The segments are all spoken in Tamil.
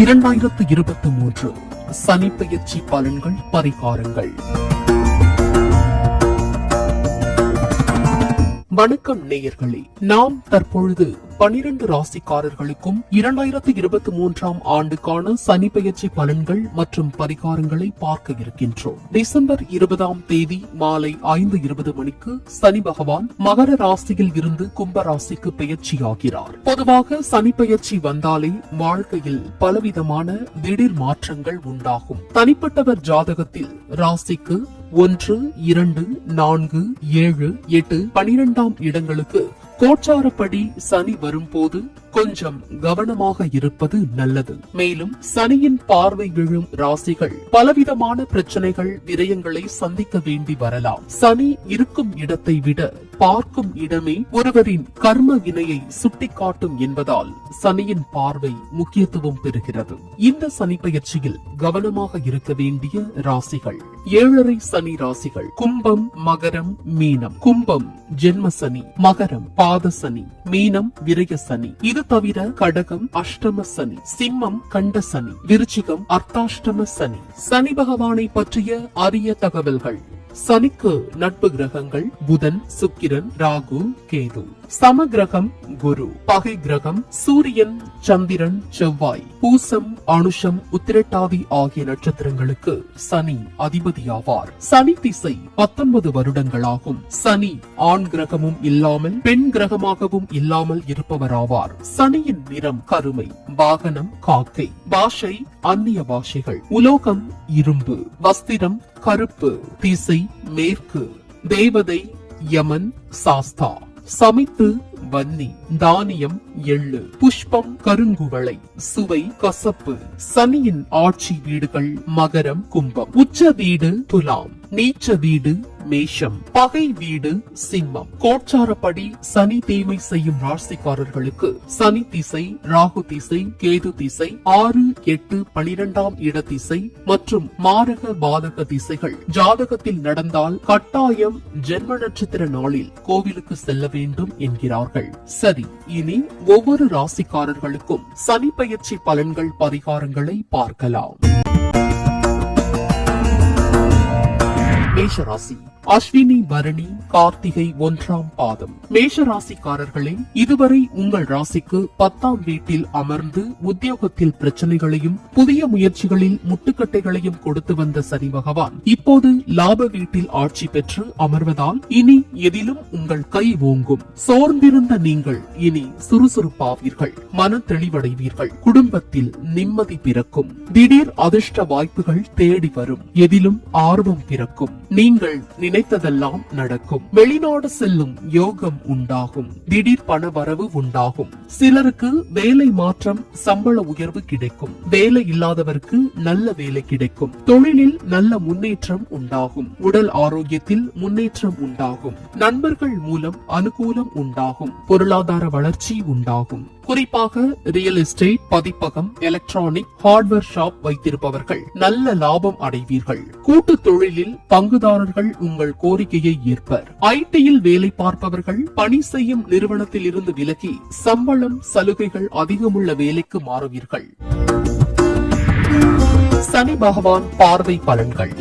2023 சனி பெயர்ச்சி பலன்கள் பரிகாரங்கள். வணக்கம் நேயர்களே, நாம் தற்பொழுது 12 ராசிக்காரர்களுக்கும் 2023 ஆண்டுக்கான சனி பெயர்ச்சி பலன்கள் மற்றும் பரிகாரங்களை பார்க்க இருக்கின்றோம். டிசம்பர் 20 மாலை 5:20 மணிக்கு சனி பகவான் மகர ராசியில் இருந்து கும்ப ராசிக்கு பெயர்ச்சியாகிறார். பொதுவாக சனி பெயர்ச்சி வந்தாலே வாழ்க்கையில் பலவிதமான திடீர் மாற்றங்கள் உண்டாகும். தனிப்பட்டவர் ஜாதகத்தில் ராசிக்கு 1, 2, 4, 7, 8, 12 இடங்களுக்கு கோச்சாரப்படி சனி வரும்போது கொஞ்சம் கவனமாக இருப்பது நல்லது. மேலும் சனியின் பார்வை விழும் ராசிகள் பலவிதமான பிரச்சனைகள், விரயங்களை சந்திக்க வேண்டி வரலாம். சனி இருக்கும் இடத்தை விட பார்க்கும் இடமே ஒருவரின் கர்ம வினையை சுட்டிக்காட்டும் என்பதால் சனியின் பார்வை முக்கியத்துவம் பெறுகிறது. இந்த சனி பெயர்ச்சியில் கவனமாக இருக்க வேண்டிய ராசிகள் 7.5 சனி ராசிகள்: கும்பம், மகரம், மீனம். கும்பம் ஜென்ம சனி, மகரம் பாத சனி, மீனம் விரய சனி. இது தவிர கடகம் அஷ்டம சனி, சிம்மம் கண்ட சனி, விருச்சிகம் அர்த்தாஷ்டம சனி. சனி பகவானை பற்றிய அரிய தகவல்கள். சனிக்கு நட்பு கிரகங்கள் புதன், சுக்கிரன், ராகு, கேது. சம கிரகம் குரு. பகை கிரகம் சூரியன், சந்திரன், செவ்வாய். பூசம், அனுஷம், உத்திரட்டாதி ஆகிய நட்சத்திரங்களுக்கு சனி அதிபதியாவார். சனி திசை 19 வருடங்களாகும். சனி ஆண் கிரகமும் இல்லாமல் பெண் கிரகமாகவும் இல்லாமல் இருப்பவராவார். சனியின் நிறம் கருமை. வாகனம் காக்கை. பாஷை அந்நிய பாஷைகள். உலோகம் இரும்பு. வஸ்திரம் கருப்பு. திசை மேற்கு. தேவதை யமன், சாஸ்தா. சமைத்து வன்னி. தானியம் எள்ளு. புஷ்பம் கருங்குவளை. சுவை கசப்பு. சனியின் ஆட்சி வீடுகள் மகரம், கும்பம். உச்ச வீடு துலாம். நீச்ச வீடு மேஷம். பகை வீடு சிம்மம். கோச்சாரப்படி சனி தீமை செய்யும் ராசிக்காரர்களுக்கு சனி திசை, ராகு திசை, கேது திசை, 6, 8, 12 இட திசை மற்றும் மாரக பாதக திசைகள் ஜாதகத்தில் நடந்தால் கட்டாயம் ஜென்ம நட்சத்திர நாளில் கோவிலுக்கு செல்ல வேண்டும் என்கிறார்கள். சரி, இனி ஒவ்வொரு ராசிக்காரர்களுக்கும் சனி பெயர்ச்சி பலன்கள் பரிகாரங்களை பார்க்கலாம். மேஷராசி. அஸ்வினி, பரணி, கார்த்திகை 1ஆம் பாதம். மேஷராசிக்காரர்களே, இதுவரை உங்கள் ராசிக்கு 10ஆம் வீட்டில் அமர்ந்து உத்தியோகத்தில் பிரச்சனைகளையும் புதிய முயற்சிகளில் முட்டுக்கட்டைகளையும் கொடுத்து வந்த சனி பகவான் இப்போது லாப வீட்டில் ஆட்சி பெற்று அமர்வதால் இனி எதிலும் உங்கள் கை ஓங்கும். சோர்ந்திருந்த நீங்கள் இனி சுறுசுறுப்பாவீர்கள். மன தெளிவடைவீர்கள். குடும்பத்தில் நிம்மதி பிறக்கும். திடீர் அதிர்ஷ்ட வாய்ப்புகள் தேடி வரும். எதிலும் ஆர்வம் பிறக்கும். நீங்கள் நினைத்ததெல்லாம் நடக்கும். வெளிநாடு செல்லும் யோகம் உண்டாகும். திடீர் பண வரவு உண்டாகும். சிலருக்கு வேலை மாற்றம், சம்பள உயர்வு கிடைக்கும். வேலை இல்லாதவருக்கு நல்ல வேலை கிடைக்கும். தொழிலில் நல்ல முன்னேற்றம் உண்டாகும். உடல் ஆரோக்கியத்தில் முன்னேற்றம் உண்டாகும். நண்பர்கள் மூலம் அனுகூலம் உண்டாகும். பொருளாதார வளர்ச்சி உண்டாகும். குறிப்பாக ரியல் எஸ்டேட், பதிப்பகம், எலக்ட்ரானிக், ஹார்ட்வேர் ஷாப் வைத்திருப்பவர்கள் நல்ல லாபம் அடைவீர்கள். கூட்டு தொழிலில் பங்குதாரர்கள் உங்கள் கோரிக்கையை ஏற்பர். ஐடியில் வேலை பார்ப்பவர்கள் பணி செய்யும் நிறுவனத்தில் இருந்து விலகி சம்பளம், சலுகைகள் அதிகமுள்ள வேலைக்கு மாறுவீர்கள். சனி பகவான் பார்வை பலன்கள்.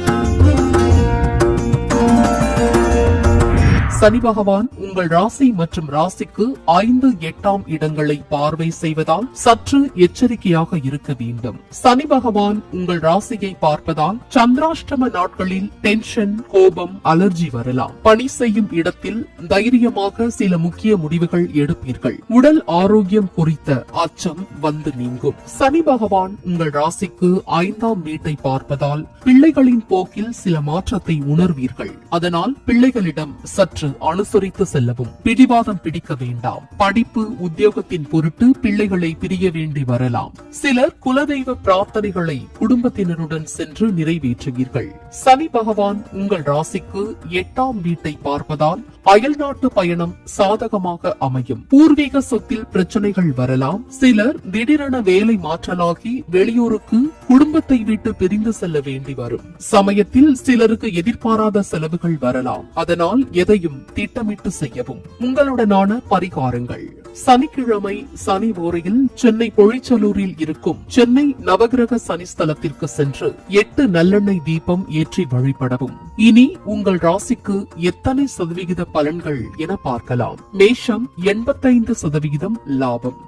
சனி பகவான் உங்கள் ராசி மற்றும் ராசிக்கு 5, 8ஆம் இடங்களை பார்வை செய்வதால் சற்று எச்சரிக்கையாக இருக்க வேண்டும். சனி பகவான் உங்கள் ராசியை பார்ப்பதால் சந்திராஷ்டம நாட்களில் டென்ஷன், கோபம், அலர்ஜி வரலாம். பணி செய்யும் இடத்தில் தைரியமாக சில முக்கிய முடிவுகள் எடுப்பீர்கள். உடல் ஆரோக்கியம் குறித்த அச்சம் வந்து நீங்கும். சனி பகவான் உங்கள் ராசிக்கு 5ஆம் வீட்டை பார்ப்பதால் பிள்ளைகளின் போக்கில் சில மாற்றத்தை உணர்வீர்கள். அதனால் பிள்ளைகளிடம் சற்று அனுசரித்து செல்லவும். பிடிவாதம் பிடிக்க வேண்டாம். படிப்பு, உத்தியோகத்தின் பொருட்டு பிள்ளைகளை பிரிய வேண்டி வரலாம். சிலர் குலதெய்வ பிரார்த்தனைகளை குடும்பத்தினருடன் சென்று நிறைவேற்றுவீர்கள். சனி பகவான் உங்கள் ராசிக்கு 8ஆம் வீட்டை பார்ப்பதால் அயல்நாட்டு பயணம் சாதகமாக அமையும். பூர்வீக சொத்தில் பிரச்சனைகள் வரலாம். சிலர் திடீரென வேலை மாற்றலாகி வெளியூருக்கு குடும்பத்தை விட்டு பிரிந்து செல்ல வேண்டி வரும். சமயத்தில் சிலருக்கு எதிர்பாராத செலவுகள் வரலாம். அதனால் எதையும் திட்டமிட்டு செய்யவும். உங்களுடனான பரிகாரங்கள். சனிக்கிழமை சனி ஓரையில் சென்னை பொழிச்சலூரில் இருக்கும் சென்னை நவகிரக சனிஸ்தலத்திற்கு சென்று 8 நல்லெண்ணெய் தீபம் ஏற்றி வழிபடவும். இனி உங்கள் ராசிக்கு எத்தனை சதவிகித பலன்கள் என பார்க்கலாம். மேஷம் 85% லாபம்.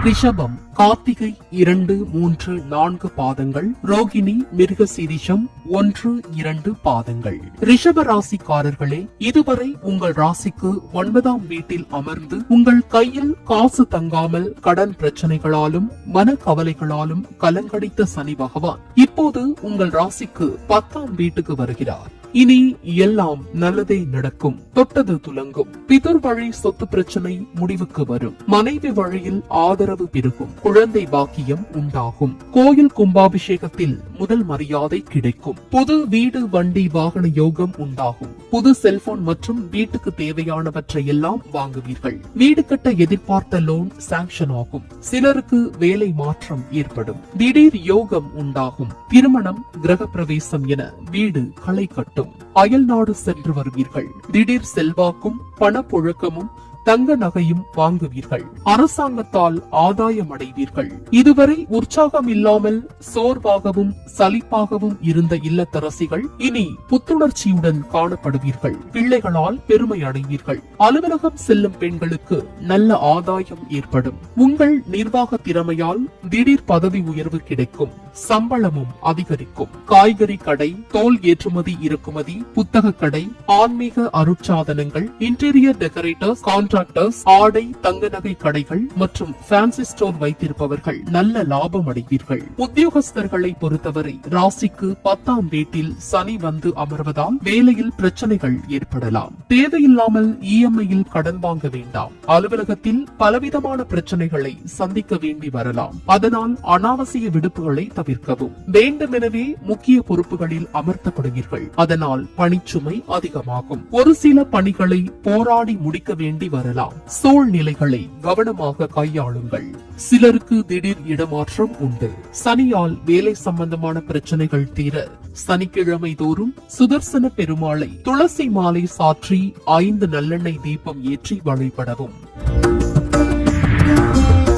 ரிஷபம் கார்த்திகை 2, 3, 4 பாதங்கள், ரோகிணி மிருகசீரிஷம் 1, 2 பாதங்கள். ரிஷப ராசிக்காரர்களே, இதுவரை உங்கள் ராசிக்கு 9ஆம் வீட்டில் அமர்ந்து உங்கள் கையில் காசு தங்காமல் கடன் பிரச்சனைகளாலும் மன கவலைகளாலும் கலங்கடித்த சனி பகவான் இப்போது உங்கள் ராசிக்கு 10ஆம் வீட்டுக்கு வருகிறார். இனி எல்லாம் நல்லதே நடக்கும். தொட்டது துலங்கும். பிதர் வழி சொத்து பிரச்சனை முடிவுக்கு வரும். மனைவி வழியில் ஆதரவு பெருகும். குழந்தை பாக்கியம் உண்டாகும். கோயில் கும்பாபிஷேகத்தில் முதல் மரியாதை கிடைக்கும். புது வீடு வண்டி வாகன யோகம் உண்டாகும். புது செல்போன் மற்றும் வீட்டுக்கு தேவையானவற்றை எல்லாம் வாங்குவீர்கள். வீடு கட்ட எதிர்பார்த்த லோன் சாங்ஷன் ஆகும். சிலருக்கு வேலை மாற்றம் ஏற்படும். திடீர் யோகம் உண்டாகும். திருமணம், கிரக பிரவேசம் என வீடு களை கட்டும். அயல் நாடு சென்று வருவீர்கள். திடீர் செல்வாக்கும் பணப்புழக்கமும் தங்க நகையும் வாங்குவீர்கள். அரசாங்கத்தால் ஆதாயம் அடைவீர்கள். இதுவரை உற்சாகம் இல்லாமல் சோர்வாகவும் சலிப்பாகவும் இருந்த இல்லத்தரசிகள் இனி புத்துணர்ச்சியுடன் காணப்படுவீர்கள். பிள்ளைகளால் பெருமை அடைவீர்கள். அலுவலகம் செல்லும் பெண்களுக்கு நல்ல ஆதாயம் ஏற்படும். உங்கள் நிர்வாக திறமையால் திடீர் பதவி உயர்வு கிடைக்கும். சம்பளமும் அதிகரிக்கும். காய்கறி கடை, தோல் ஏற்றுமதி இறக்குமதி, புத்தக கடை, ஆன்மீக அருட்சாதனங்கள், இன்டீரியர் டெக்கரேட்டர்ஸ், கான்ட்ராக்டர்ஸ், ஆடை தங்க நகை கடைகள் மற்றும் ஃபேன்சி ஸ்டோர் வைத்திருப்பவர்கள் நல்ல லாபம் அடைவீர்கள். உத்தியோகஸ்தர்களை பொறுத்தவரை ராசிக்கு 10ஆம் வீட்டில் சனி வந்து அமர்வதால் வேலையில் பிரச்சனைகள் ஏற்படலாம். தேவையில்லாமல் இஎம்ஐயில் கடன் வாங்க வேண்டாம். அலுவலகத்தில் பலவிதமான பிரச்சனைகளை சந்திக்க வேண்டி வரலாம். அதனால் அனாவசிய விடுப்புகளை தவிர்க்கவும். வேண்டுமெனவே முக்கிய பொறுப்புகளில் அமர்த்தப்படுவீர்கள். அதனால் பணிச்சுமை அதிகமாகும். ஒரு சில பணிகளை போராடி முடிக்க வேண்டி வரலாம். சூழ்நிலைகளை கவனமாக கையாளுங்கள். சிலருக்கு திடீர் இடமாற்றம் உண்டு. சனியால் வேலை சம்பந்தமான பிரச்சனைகள் தீர சனிக்கிழமை தோறும் சுதர்சன பெருமாளை துளசி மாலை சாற்றி 5 நல்லெண்ணெய் தீபம் ஏற்றி வழிபடவும்.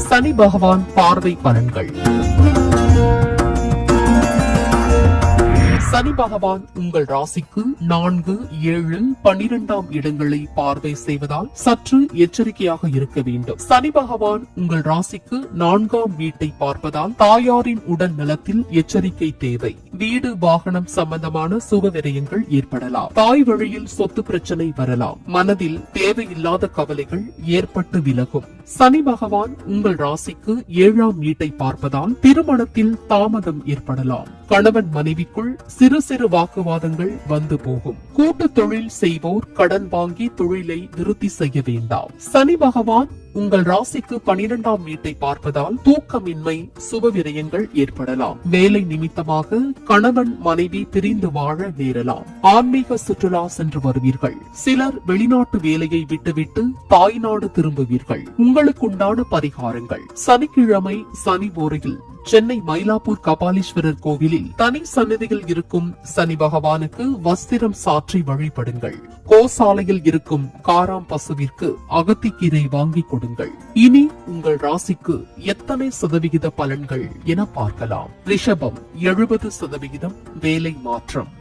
சனி பகவான் பார்வை பலன்கள். சனி பகவான் உங்கள் ராசிக்கு 4, 7, 12ஆம் இடங்களை பார்வை செய்வதால் சற்று எச்சரிக்கையாக இருக்க வேண்டும். சனி பகவான் உங்கள் ராசிக்கு 4ஆம் வீட்டை பார்ப்பதால் தாயாரின் உடல் நலத்தில் எச்சரிக்கை தேவை. வீடு வாகனம் சம்பந்தமான சுப விரயங்கள் ஏற்படலாம். தாய் வழியில் சொத்து பிரச்சனை வரலாம். மனதில் தேவையில்லாத கவலைகள் ஏற்பட்டு விலகும். சனி பகவான் உங்கள் ராசிக்கு 7ஆம் வீட்டை பார்ப்பதால் திருமணத்தில் தாமதம் ஏற்படலாம். கணவன் மனைவிக்குள் சிறு சிறு வாக்குவாதங்கள் வந்து போகும். கூட்டு தொழில் செய்வோர் கடன் வாங்கி தொழிலை நிறுத்தி செய்ய வேண்டாம். சனி பகவான் உங்கள் ராசிக்கு 12ஆம் வீட்டை பார்ப்பதால் தூக்கமின்மை, சுப விரயங்கள் ஏற்படலாம். வேலை நிமித்தமாக கணவன் மனைவி பிரிந்து வாழ நேரலாம். ஆன்மீக சுற்றுலா சென்று வருவீர்கள். சிலர் வெளிநாட்டு வேலையை விட்டுவிட்டு தாய்நாடு திரும்புவீர்கள். உங்களுக்குண்டான பரிகாரங்கள். சனிக்கிழமை சனி ஓரையில் சென்னை மயிலாப்பூர் கபாலீஸ்வரர் கோவிலில் தனி சன்னதியில் இருக்கும் சனி பகவானுக்கு வஸ்திரம் சாற்றி வழிபடுங்கள். கோசாலையில் இருக்கும் காராம் பசுவிற்கு அகத்திக்கீரை வாங்கி கொடுங்கள். இனி உங்கள் ராசிக்கு எத்தனை சதவிகித பலன்கள் என பார்க்கலாம். ரிஷபம் 70% வேலை மாற்றம்.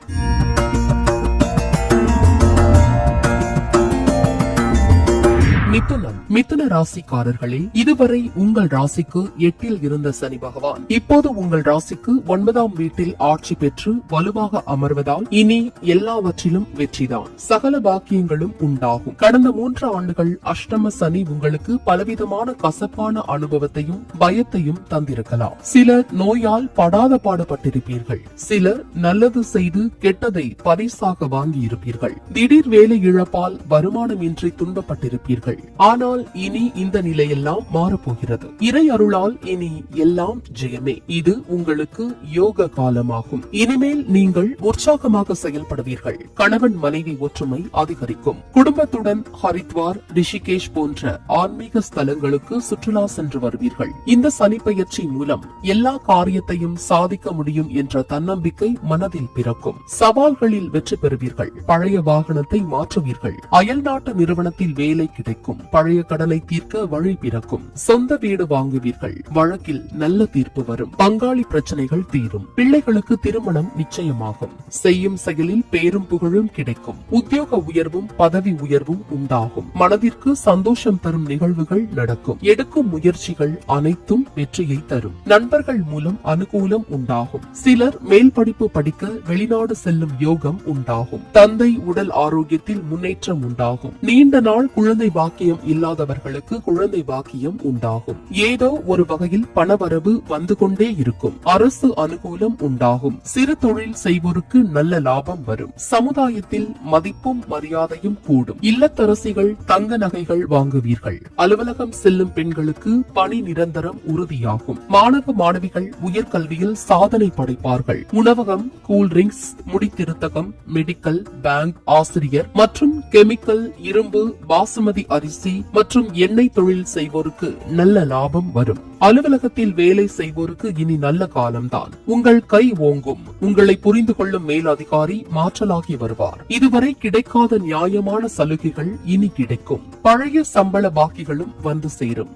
மிதுன ராசிக்காரர்களே, இதுவரை உங்கள் ராசிக்கு 8இல் இருந்த சனி பகவான் இப்போது உங்கள் ராசிக்கு 9ஆம் வீட்டில் ஆட்சி பெற்று வலுவாக அமர்வதால் இனி எல்லாவற்றிலும் வெற்றிதான். சகல பாக்கியங்களும் உண்டாகும். கடந்த 3 ஆண்டுகள் அஷ்டம சனி உங்களுக்கு பலவிதமான கசப்பான அனுபவத்தையும் பயத்தையும் தந்திருக்கலாம். சிலர் நோயால் படாத பாடுபட்டிருப்பீர்கள். சிலர் நல்லது செய்து கெட்டதை பரிசாக வாங்கி இருப்பீர்கள். திடீர் வேலை இழப்பால் வருமானமின்றி துன்பப்பட்டிருப்பீர்கள். ஆனால் இனி இந்த நிலையெல்லாம் மாறப்போகிறது. இறை அருளால் இனி எல்லாம் ஜெயமே. இது உங்களுக்கு யோக காலமாகும். இனிமேல் நீங்கள் உற்சாகமாக செயல்படுவீர்கள். கணவன் மனைவி ஒற்றுமை அதிகரிக்கும். குடும்பத்துடன் ஹரித்வார், ரிஷிகேஷ் போன்ற ஆன்மீக ஸ்தலங்களுக்கு சுற்றுலா சென்று வருவீர்கள். இந்த சனிப்பெயர்ச்சி மூலம் எல்லா காரியத்தையும் சாதிக்க முடியும் என்ற தன்னம்பிக்கை மனதில் பிறக்கும். சவால்களில் வெற்றி பெறுவீர்கள். பழைய வாகனத்தை மாற்றுவீர்கள். அயல்நாட்டு நிறுவனத்தில் வேலை கிடைக்கும். பழைய கடனை தீர்க்க வழி பிறக்கும். சொந்த வீடு வாங்குவீர்கள். வழக்கில் நல்ல தீர்ப்பு வரும். பங்காளி பிரச்சனைகள் தீரும். பிள்ளைகளுக்கு திருமணம் நிச்சயமாகும். செய்யும் செயலில் பேரும் புகழும் கிடைக்கும். உத்தியோக உயர்வும் பதவி உயர்வும் உண்டாகும். மனதிற்கு சந்தோஷம் தரும் நிகழ்வுகள் நடக்கும். எடுக்கும் முயற்சிகள் அனைத்தும் வெற்றியை தரும். நண்பர்கள் மூலம் அனுகூலம் உண்டாகும். சிலர் மேல் படிப்பு படிக்க வெளிநாடு செல்லும் யோகம் உண்டாகும். தந்தை உடல் ஆரோக்கியத்தில் முன்னேற்றம் உண்டாகும். நீண்ட நாள் குழந்தை பாக்கியம் இல்லாதவர்களுக்கு குழந்தை பாக்கியம் உண்டாகும். ஏதோ ஒரு வகையில் பணவரவு வந்து கொண்டே இருக்கும். அரசு அனுகூலம் உண்டாகும். சிறு தொழில் செய்வோருக்கு நல்ல லாபம் வரும். சமுதாயத்தில் மதிப்பும் மரியாதையும் கூடும். இல்லத்தரசிகள் தங்க நகைகள் வாங்குவீர்கள். அலுவலகம் செல்லும் பெண்களுக்கு பணி நிரந்தரம் உறுதியாகும். மாணவ மாணவிகள் உயர்கல்வியில் சாதனை படைப்பார்கள். உணவகம், கூல்ட்ரிங்க்ஸ், முடித்திருத்தகம், மெடிக்கல், பேங்க், ஆசிரியர் மற்றும் கெமிக்கல், இரும்பு, பாசுமதி அரிசி மற்றும் எண்ணெய் தொழில் செய்வோருக்கு நல்ல லாபம் வரும். அலுவலகத்தில் வேலை செய்வோருக்கு இனி நல்ல காலம்தான். உங்கள் கை ஓங்கும். உங்களை புரிந்து கொள்ளும் மேலதிகாரி மாற்றலாகி வருவார். இதுவரை கிடைக்காத நியாயமான சலுகைகள் இனி கிடைக்கும். பழைய சம்பள பாக்கிகளும் வந்து சேரும்.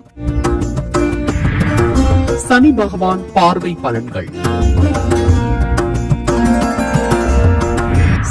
சனி பகவான் பார்வை பலன்கள்.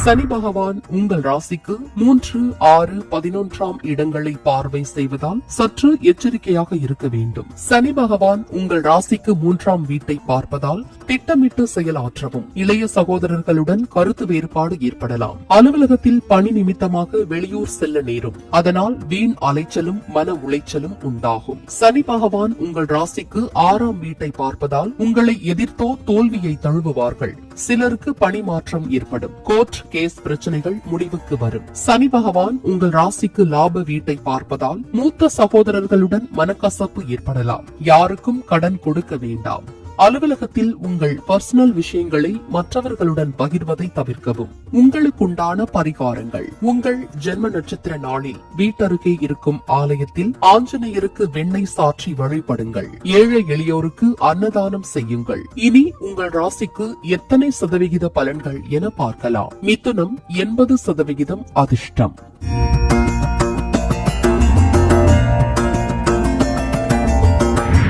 சனி பகவான் உங்கள் ராசிக்கு 3, 6, 11ஆம் இடங்களை பார்வை செய்வதால் சற்று எச்சரிக்கையாக இருக்க வேண்டும். சனி பகவான் உங்கள் ராசிக்கு 3ஆம் வீட்டை பார்ப்பதால் திட்டமிட்டு செயலாற்றவும். இளைய சகோதரர்களுடன் கருத்து வேறுபாடு ஏற்படலாம். அலுவலகத்தில் பணி நிமித்தமாக வெளியூர் செல்ல நேரும். அதனால் வீண் அலைச்சலும் மன உளைச்சலும் உண்டாகும். சனி பகவான் உங்கள் ராசிக்கு 6ஆம் வீட்டை பார்ப்பதால் உங்களை எதிர்த்தோ தோல்வியை தழுவுவார்கள். சிலருக்கு பணி மாற்றம் ஏற்படும். கோர்ட் கேஸ் பிரச்சனைகள் முடிவுக்கு வரும். சனி பகவான் உங்கள் ராசிக்கு லாப வீட்டை பார்ப்பதால் மூத்த சகோதரர்களுடன் மனக்கசப்பு ஏற்படலாம். யாருக்கும் கடன் கொடுக்க வேண்டாம். அலுவலகத்தில் உங்கள் பர்சனல் விஷயங்களை மற்றவர்களுடன் பகிர்வதை தவிர்க்கவும். உங்களுக்குண்டான பரிகாரங்கள். உங்கள் ஜென்ம நட்சத்திர நாளில் வீட்டருகே இருக்கும் ஆலயத்தில் ஆஞ்சநேயருக்கு வெண்ணெய் சாற்றி வழிபடுங்கள். ஏழை எளியோருக்கு அன்னதானம் செய்யுங்கள். இனி உங்கள் ராசிக்கு எத்தனை சதவிகித பலன்கள் என பார்க்கலாம். மிதுனம் 80% அதிர்ஷ்டம்.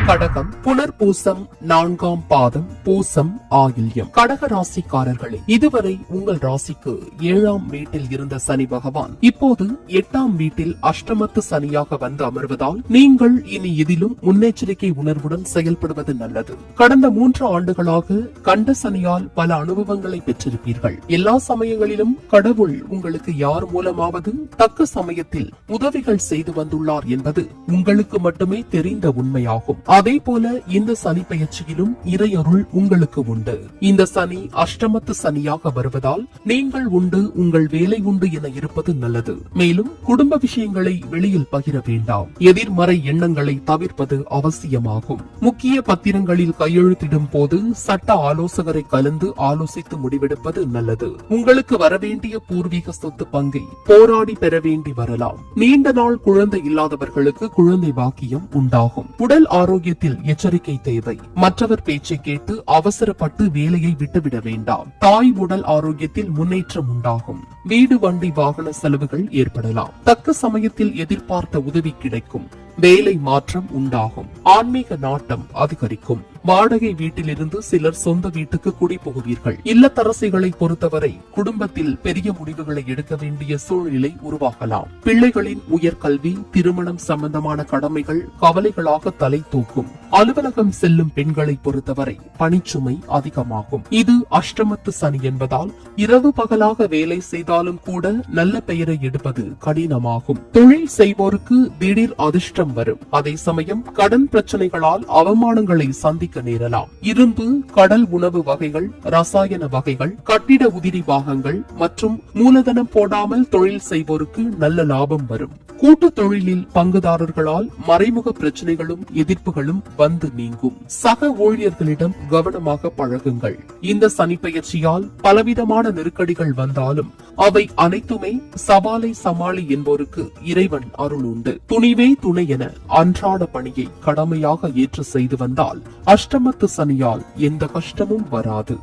கடகம் புனர்பூசம் 4ஆம் பாதம், பூசம், ஆயில்யம். கடக ராசிக்காரர்களே, இதுவரை உங்கள் ராசிக்கு 7ஆம் வீட்டில் இருந்த சனி பகவான் இப்போது 8ஆம் வீட்டில் அஷ்டமத்து சனியாக வந்து அமர்வதால் நீங்கள் இனி எதிலும் முன்னெச்சரிக்கை உணர்வுடன் செயல்படுவது நல்லது. கடந்த 3 ஆண்டுகளாக கண்ட சனியால் பல அனுபவங்களை பெற்றிருப்பீர்கள். எல்லா சமயங்களிலும் கடவுள் உங்களுக்கு யார் மூலமாவது தக்க சமயத்தில் உதவிகள் செய்து வந்துள்ளார் என்பது உங்களுக்கு மட்டுமே தெரிந்த உண்மையாகும். அதே போல இந்த சனி பெயர்ச்சியிலும் இறையருள் உங்களுக்கு உண்டு. இந்த சனி அஷ்டமத்து சனியாக வருவதால் நீங்கள் உண்டு, உங்கள் வேலை உண்டு என இருப்பது நல்லது. மேலும் குடும்ப விஷயங்களை வெளியில் பகிர வேண்டாம். எதிர்மறை எண்ணங்களை தவிர்ப்பது அவசியமாகும். முக்கிய பத்திரங்களில் கையெழுத்திடும் போது சட்ட ஆலோசகரை கலந்து ஆலோசித்து முடிவெடுப்பது நல்லது. உங்களுக்கு வரவேண்டிய பூர்வீக சொத்து பங்கை போராடி பெற வேண்டி வரலாம். நீண்ட நாள் குழந்தை இல்லாதவர்களுக்கு குழந்தை பாக்கியம் உண்டாகும். உடல் ஆரோக்கியத்தில் எச்சரிக்கை தேவை. மற்றவர் பேச்சை கேட்டு அவசரப்பட்டு வேலையை விட்டுவிட வேண்டாம். தாய் உடல் ஆரோக்கியத்தில் முன்னேற்றம் உண்டாகும். வீடு, வண்டி, வாகன செலவுகள் ஏற்படலாம். தக்க சமயத்தில் எதிர்பார்த்த உதவி கிடைக்கும். வேலை மாற்றம் உண்டாகும். ஆன்மீக நாட்டம் அதிகரிக்கும். வாடகை வீட்டிலிருந்து சிலர் சொந்த வீட்டுக்கு குடி புகுவீர்கள். இல்லத்தரசிகளை பொறுத்தவரை குடும்பத்தில் பெரிய முடிவுகளை எடுக்க வேண்டிய சூழ்நிலை உருவாகலாம். பிள்ளைகளின் உயர்கல்வி, திருமணம் சம்பந்தமான கடமைகள் கவலைகளாக தலை தூக்கும். அலுவலகம் செல்லும் பெண்களை பொறுத்தவரை பணிச்சுமை அதிகமாகும். இது அஷ்டமத்து சனி என்பதால் இரவு பகலாக வேலை செய்தாலும் கூட நல்ல பெயரை எடுப்பது கடினமாகும். தொழில் செய்வோருக்கு திடீர் அதிர்ஷ்டம் வரும். அதே சமயம் கடன் பிரச்சனைகளால் அவமானங்களை சந்திக்க நேரலாம். இரும்பு, கடல் உணவு வகைகள், ரசாயன வகைகள், கட்டிட உதிரி பாகங்கள் மற்றும் மூலதனம் போடாமல் தொழில் செய்வோருக்கு நல்ல லாபம் வரும். கூட்டு தொழிலில் பங்குதாரர்களால் மறைமுக பிரச்சனைகளும் எதிர்ப்புகளும் வந்து நீங்கும். சக ஊழியர்களிடம் கவனமாக பழகுங்கள். இந்த சனிப்பெயர்ச்சியால் பலவிதமான நெருக்கடிகள் வந்தாலும் அவை அனைத்துமே சவாலை சமாளி என்போருக்கு இறைவன் அருள் உண்டு. துணிவே துணை என அன்றாட பணியை கடமையாக ஏற்று செய்து வந்தால் அஷ்டமத்து சனியால் எந்த கஷ்டமும் வராது.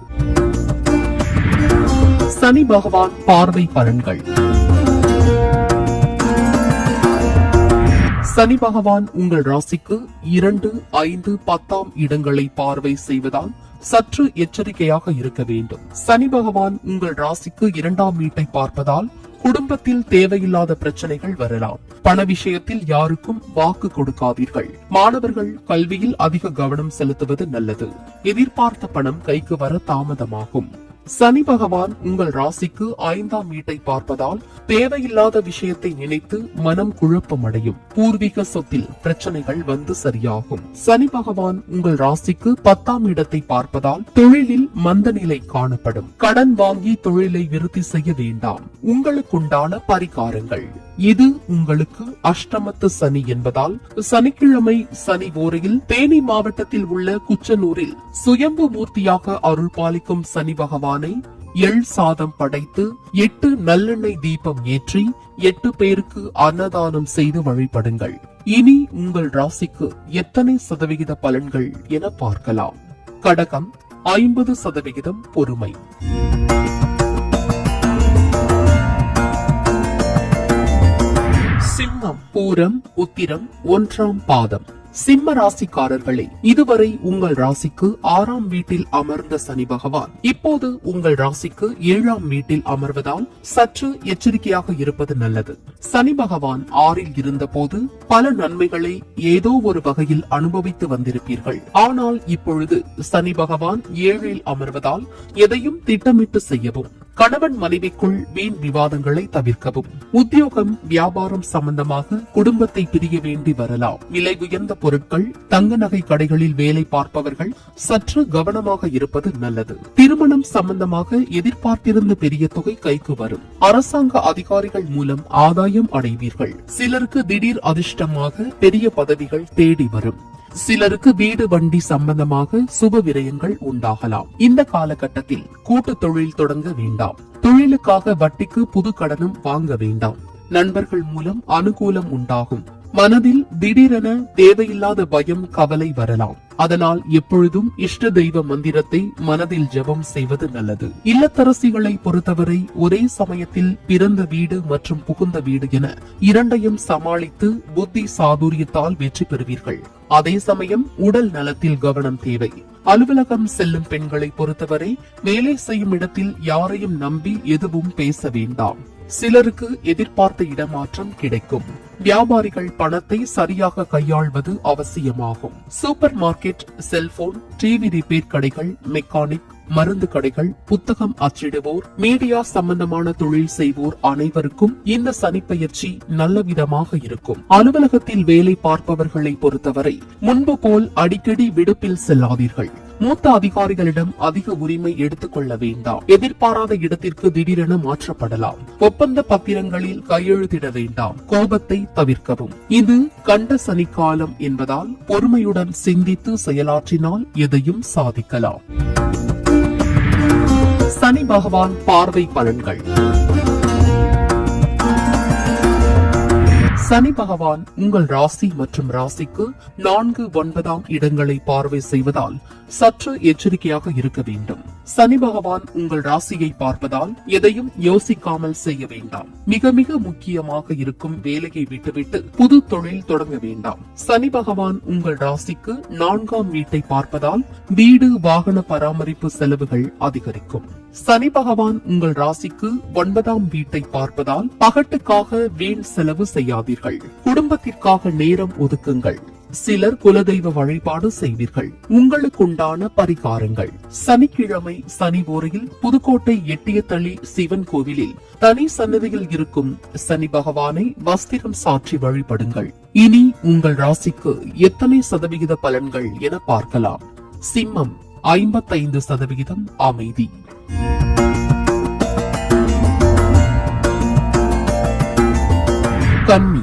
சனி பகவான் பார்வை பலன்கள். சனி பகவான் உங்கள் ராசிக்கு 2, 5, 10ஆம் இடங்களை பார்வை செய்வதால் சற்று எச்சரிக்கையாக இருக்க வேண்டும். சனி பகவான் உங்கள் ராசிக்கு 2ஆம் வீட்டை பார்ப்பதால் குடும்பத்தில் தேவையில்லாத பிரச்சனைகள் வரலாம். பண விஷயத்தில் யாருக்கும் வாக்கு கொடுக்காதீர்கள். மாணவர்கள் கல்வியில் அதிக கவனம் செலுத்துவது நல்லது. எதிர்பார்த்த பணம் கைக்கு வர தாமதமாகும். சனி பகவான் உங்கள் ராசிக்கு 5ஆம் வீட்டை பார்ப்பதால் தேவையில்லாத விஷயத்தை நினைத்து மனம் குழப்பமடையும். பூர்வீக சொத்தில் பிரச்சனைகள் வந்து சரியாகும். சனி பகவான் உங்கள் ராசிக்கு 10ஆம் இடத்தை பார்ப்பதால் தொழிலில் மந்த நிலை காணப்படும். கடன் வாங்கி தொழிலை விருத்தி செய்ய வேண்டாம். உங்களுக்குண்டான பரிகாரங்கள். இது உங்களுக்கு அஷ்டமத்து சனி என்பதால் சனிக்கிழமை சனி ஓரையில் தேனி மாவட்டத்தில் உள்ள குச்சனூரில் சுயம்பு மூர்த்தியாக அருள் பாலிக்கும் சனி பகவானை எள் சாதம் படைத்து 8 நல்லெண்ணெய் தீபம் ஏற்றி 8 பேருக்கு அன்னதானம் செய்து வழிபடுங்கள். இனி உங்கள் ராசிக்கு எத்தனை சதவிகித பலன்கள் என பார்க்கலாம். கடகம் 50% பொறுமை. சிம்மம் பூரம் உத்திரம் 1ஆம் பாதம். சிம்ம ராசிக்காரர்களே, இதுவரை உங்கள் ராசிக்கு 6ஆம் வீட்டில் அமர்ந்த சனி பகவான் இப்போது உங்கள் ராசிக்கு 7ஆம் வீட்டில் அமர்வதால் சற்று எச்சரிக்கையாக இருப்பது நல்லது. சனி பகவான் 6இல் இருந்த போது பல நன்மைகளை ஏதோ ஒரு வகையில் அனுபவித்து வந்திருப்பீர்கள். ஆனால் இப்பொழுது சனி பகவான் 7இல் அமர்வதால் எதையும் திட்டமிட்டு செய்யவும், கணவன் மனைவிக்குள் வீண் விவாதங்களை தவிர்க்கவும், உத்தியோகம் வியாபாரம் சம்பந்தமாக குடும்பத்தை பிரிய வேண்டி வரலாம். விலை உயர்ந்த பொருட்கள், தங்க நகை கடைகளில் வேலை பார்ப்பவர்கள் சற்று கவனமாக இருப்பது நல்லது. திருமணம் சம்பந்தமாக எதிர்பார்த்திருந்த பெரிய தொகை கைக்கு வரும். அரசாங்க அதிகாரிகள் மூலம் ஆதாயம் அடைவீர்கள். சிலருக்கு திடீர் அதிர்ஷ்டமாக பெரிய பதவிகள் தேடி வரும். சிலருக்கு வீடு வண்டி சம்பந்தமாக சுப விரயங்கள் உண்டாகலாம். இந்த காலகட்டத்தில் கூட்டு தொழில் தொடங்க வேண்டாம். தொழிலுக்காக வட்டிக்கு புது கடனும் வாங்க வேண்டாம். நண்பர்கள் மூலம் அனுகூலம் உண்டாகும். மனதில் திடீரென தேவையில்லாத பயம், கவலை வரலாம். அதனால் எப்பொழுதும் இஷ்ட தெய்வ மந்திரத்தை மனதில் ஜெபம் செய்வது நல்லது. இல்லத்தரசிகளை பொறுத்தவரை ஒரே சமயத்தில் பிறந்த வீடு மற்றும் புகுந்த வீடு என இரண்டையும் சமாளித்து புத்தி சாதுரியத்தால் வெற்றி பெறுவீர்கள். அதே சமயம் உடல் நலத்தில் கவனம் தேவை. அலுவலகம் செல்லும் பெண்களை பொறுத்தவரை வேலை செய்யும் இடத்தில் யாரையும் நம்பி எதுவும் பேச வேண்டாம். சிலருக்கு எதிர்பார்த்த இடமாற்றம் கிடைக்கும். வியாபாரிகள் பணத்தை சரியாக கையாள்வது அவசியமாகும். Super market, cellphone, TV repair கடைகள், மெக்கானிக், மருந்து கடைகள், புத்தகம் அச்சிடுவோர், மீடியா சம்பந்தமான தொழில் செய்வோர் அனைவருக்கும் இந்த சனிப்பெயர்ச்சி நல்ல விதமாக இருக்கும். அலுவலகத்தில் வேலை பார்ப்பவர்களை பொறுத்தவரை முன்பு போல் அடிக்கடி விடுப்பில் செல்லாதீர்கள். மூத்த அதிகாரிகளிடம் அதிக உரிமை எடுத்துக் கொள்ள வேண்டாம். எதிர்பாராத இடத்திற்கு திடீரென மாற்றப்படலாம். ஒப்பந்த பத்திரங்களில் கையெழுத்திட வேண்டாம். கோபத்தை தவிர்க்கவும். இது கண்ட சனிக்காலம் என்பதால் பொறுமையுடன் சிந்தித்து செயலாற்றினால் எதையும் சாதிக்கலாம். சனி பகவான் பார்வை பலன்கள். சனி பகவான் உங்கள் ராசி மற்றும் ராசிக்கு 4, 9ஆம் இடங்களை பார்வை செய்வதால் சற்று எச்சரிக்கையாக இருக்க வேண்டும். சனி பகவான் உங்கள் ராசியை பார்ப்பதால் எதையும் யோசிக்காமல் செய்ய வேண்டாம். மிக மிக முக்கியமாக இருக்கும் வேலையை விட்டுவிட்டு புது தொழில் தொடங்க வேண்டாம். சனி பகவான் உங்கள் ராசிக்கு 4ஆம் வீட்டை பார்ப்பதால் வீடு, வாகன பராமரிப்பு செலவுகள் அதிகரிக்கும். சனி பகவான் உங்கள் ராசிக்கு 9ஆம் வீட்டை பார்ப்பதால் பகட்டுக்காக வீண் செலவு செய்யாதீர்கள். குடும்பத்திற்காக நேரம் ஒதுக்குங்கள். சிலர் குலதெய்வ வழிபாடு செய்வீர்கள். உங்களுக்குண்டான பரிகாரங்கள். சனிக்கிழமை சனி ஓரையில் புதுக்கோட்டை எட்டியத்தளி சிவன் கோவிலில் தனி சன்னதியில் இருக்கும் சனி பகவானை வஸ்திரம் சாற்றி வழிபடுங்கள். இனி உங்கள் ராசிக்கு எத்தனை சதவிகித பலன்கள் என பார்க்கலாம். சிம்மம் 55% அமைதி. கன்னி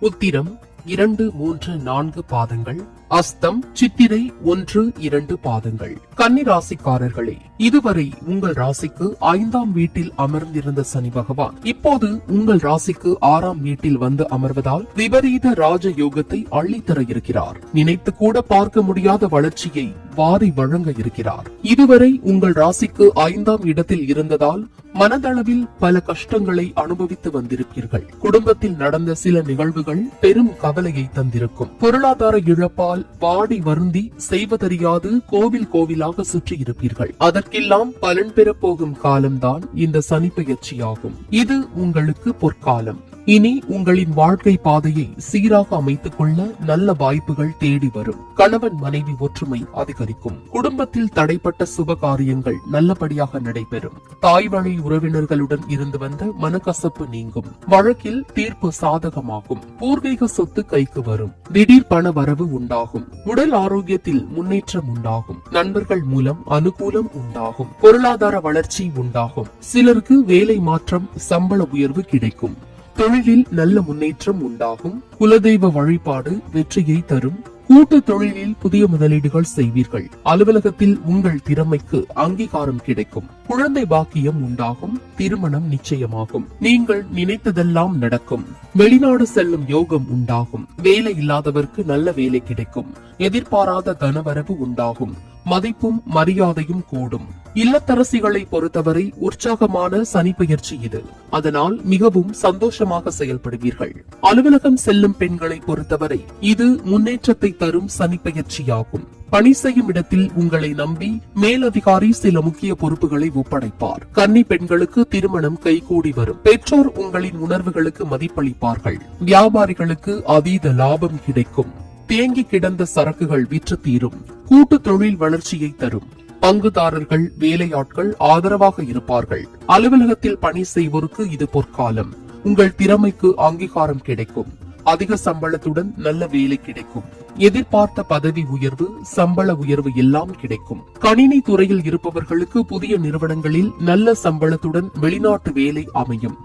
உத்திரம் 2, 3, 4 பாதங்கள், அஸ்தம் சித்திரை 1, 2 பாதங்கள். கன்னி ராசிக்காரர்களே, இதுவரை உங்கள் ராசிக்கு 5ஆம் வீட்டில் அமர்ந்திருந்த சனி பகவான் இப்போது உங்கள் ராசிக்கு 6ஆம் வீட்டில் வந்து அமர்வதால் விபரீத ராஜ யோகத்தை அள்ளித்தர இருக்கிறார். நினைத்து கூட பார்க்க முடியாத வளர்ச்சியை வாரி வழங்க இருக்கிறார். இதுவரை உங்கள் ராசிக்கு 5ஆம் இடத்தில் இருந்ததால் மனதளவில் பல கஷ்டங்களை அனுபவித்து வந்திருப்பீர்கள். குடும்பத்தில் நடந்த சில நிகழ்வுகள் பெரும் கவலையை தந்திருக்கும். பொருளாதார இழப்பால் வாடி வருந்தி செய்வதறியாது கோவில் கோவிலாக சுற்றி இருப்பீர்கள். அதற்கெல்லாம் பலன் பெற போகும் காலம்தான் இந்த சனி பெயர்ச்சியாகும். இது உங்களுக்கு பொற்காலம். இனி உங்களின் வாழ்க்கை பாதையை சீராக அமைத்துக் கொள்ள நல்ல வாய்ப்புகள் தேடி வரும். கணவன் மனைவி ஒற்றுமை அதிகரிக்கும். குடும்பத்தில் தடைப்பட்ட சுப காரியங்கள் நல்லபடியாக நடைபெறும். தாய் வழி உறவினர்களுடன் இருந்து வந்த மனக்கசப்பு நீங்கும். வழக்கில் தீர்ப்பு சாதகமாகும். பூர்வீக சொத்து கைக்கு வரும். திடீர் பண வரவு உண்டாகும். உடல் ஆரோக்கியத்தில் முன்னேற்றம் உண்டாகும். நண்பர்கள் மூலம் அனுகூலம் உண்டாகும். பொருளாதார வளர்ச்சி உண்டாகும். சிலருக்கு வேலை மாற்றம், சம்பள உயர்வு கிடைக்கும். தொழிலில் நல்ல முன்னேற்றம் உண்டாகும். குலதெய்வ வழிபாடு வெற்றியை தரும். கூட்டு தொழிலில் புதிய முதலீடுகள் செய்வீர்கள். அலுவலகத்தில் உங்கள் திறமைக்கு அங்கீகாரம் கிடைக்கும். குழந்தை பாக்கியம் உண்டாகும். திருமணம் நிச்சயமாகும். நீங்கள் நினைத்ததெல்லாம் நடக்கும். வெளிநாடு செல்லும் யோகம் உண்டாகும். வேலை இல்லாதவருக்கு நல்ல வேலை கிடைக்கும். எதிர்பாராத தனவரவு உண்டாகும். மதிப்பும் மரியாதையும் கூடும். இல்லத்தரசிகளை பொறுத்தவரை உற்சாகமான சனி பெயர்ச்சி இது. அதனால் மிகவும் சந்தோஷமாக செயல்படுவீர்கள். அலுவலகம் செல்லும் பெண்களை பொறுத்தவரை இது முன்னேற்றத்தை தரும் சனி பெயர்ச்சியாகும். பணி செய்யும் இடத்தில் உங்களை நம்பி மேலதிகாரி சில முக்கிய பொறுப்புகளை ஒப்படைப்பார். கன்னி பெண்களுக்கு திருமணம் கைகூடி வரும். பெற்றோர் உங்களின் உணர்வுகளுக்கு மதிப்பளிப்பார்கள். வியாபாரிகளுக்கு அதீத லாபம் கிடைக்கும். தேங்கி கிடந்த சரக்குகள் விற்று தீரும். கூட்டு தொழில் வளர்ச்சியை தரும். பங்குதாரர்கள், வேலையாட்கள் ஆதரவாக இருப்பார்கள். அலுவலகத்தில் பணி செய்வோருக்கு இது பொற்காலம். உங்கள் திறமைக்கு அங்கீகாரம் கிடைக்கும். அதிக சம்பளத்துடன் நல்ல வேலை கிடைக்கும். எதிர்பார்த்த பதவி உயர்வு, சம்பள உயர்வு எல்லாம் கிடைக்கும். கணினி துறையில் இருப்பவர்களுக்கு புதிய நிறுவனங்களில் நல்ல சம்பளத்துடன் வெளிநாட்டு வேலை அமையும்.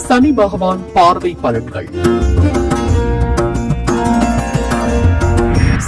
சனி பகவான் பார்வை பலன்கள்.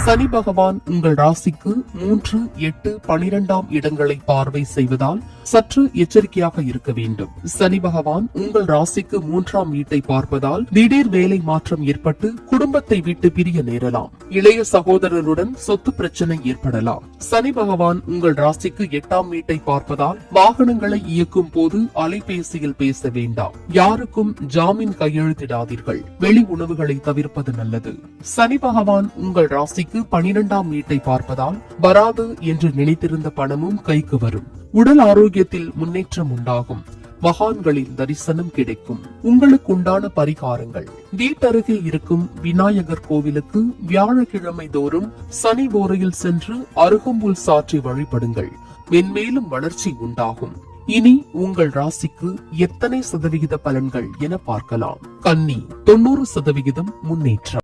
சனி பகவான் உங்கள் ராசிக்கு 3, 8, 12ஆம் இடங்களை பார்வை செய்வதால் சற்று எச்சரிக்கையாக இருக்க வேண்டும். சனி பகவான் உங்கள் ராசிக்கு 3ஆம் வீட்டை பார்ப்பதால் திடீர் வேலை மாற்றம் ஏற்பட்டு குடும்பத்தை விட்டு பிரிய நேரலாம். இளைய சகோதரருடன் சொத்து பிரச்சனை ஏற்படலாம். சனி பகவான் உங்கள் ராசிக்கு 8ஆம் வீட்டை பார்ப்பதால் வாகனங்களை இயக்கும் போது அலைபேசியில் பேச வேண்டாம். யாருக்கும் ஜாமீன் கையெழுத்திடாதீர்கள். வெளி உணவுகளை தவிர்ப்பது நல்லது. சனி பகவான் உங்கள் ராசிக்கு 12ஆம் வீட்டை பார்ப்பதால் வராது என்று நினைத்திருந்த பணமும் கைக்கு வரும். உடல் ஆரோக்கியத்தில் முன்னேற்றம் உண்டாகும். மகான்களின் தரிசனம் கிடைக்கும். உங்களுக்கு உண்டான பரிகாரங்கள். வீட்டருகே இருக்கும் விநாயகர் கோவிலுக்கு வியாழக்கிழமை தோறும் சனி ஓரையில் சென்று அருகம்புல் சாற்றி வழிபடுங்கள். மென்மேலும் வளர்ச்சி உண்டாகும். இனி உங்கள் ராசிக்கு எத்தனை சதவிகித பலன்கள் என பார்க்கலாம். கன்னி 90% முன்னேற்றம்.